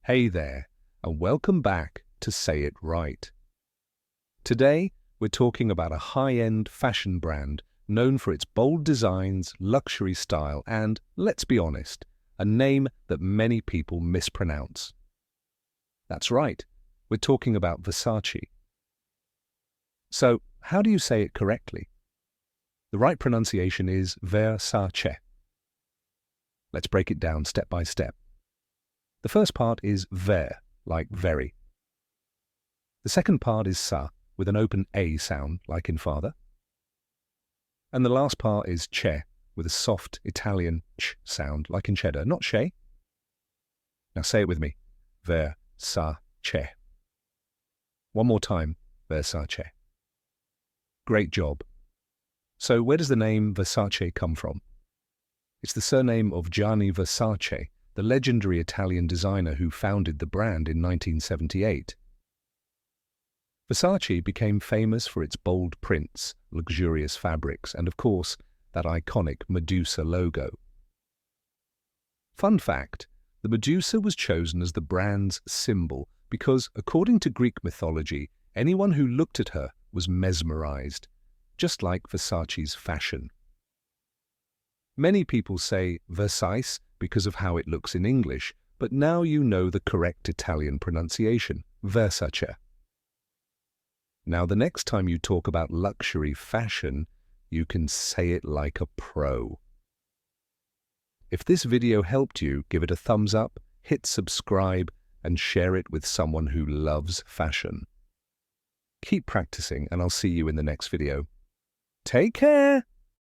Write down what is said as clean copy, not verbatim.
Hey there, and welcome back to Say It Right. Today, we're talking about a high-end fashion brand known for its bold designs, luxury style, and, let's be honest, a name that many people mispronounce. That's right, we're talking about Versace. So, how do you say it correctly? The right pronunciation is Versace. Let's break it down step by step. The first part is ver, like very. The second part is sa, with an open A sound, like in father. And the last part is che, with a soft Italian ch sound, like in cheddar, not che. Now say it with me. Versace. One more time. Versace. Great job. So where does the name Versace come from? It's the surname of Gianni Versace, the legendary Italian designer who founded the brand in 1978. Versace became famous for its bold prints, luxurious fabrics, and of course, that iconic Medusa logo. Fun fact, the Medusa was chosen as the brand's symbol because, according to Greek mythology, anyone who looked at her was mesmerized, just like Versace's fashion. Many people say Versace because of how it looks in English, but now you know the correct Italian pronunciation, Versace. Now the next time you talk about luxury fashion, you can say it like a pro. If this video helped you, give it a thumbs up, hit subscribe, and share it with someone who loves fashion. Keep practicing, and I'll see you in the next video. Take care!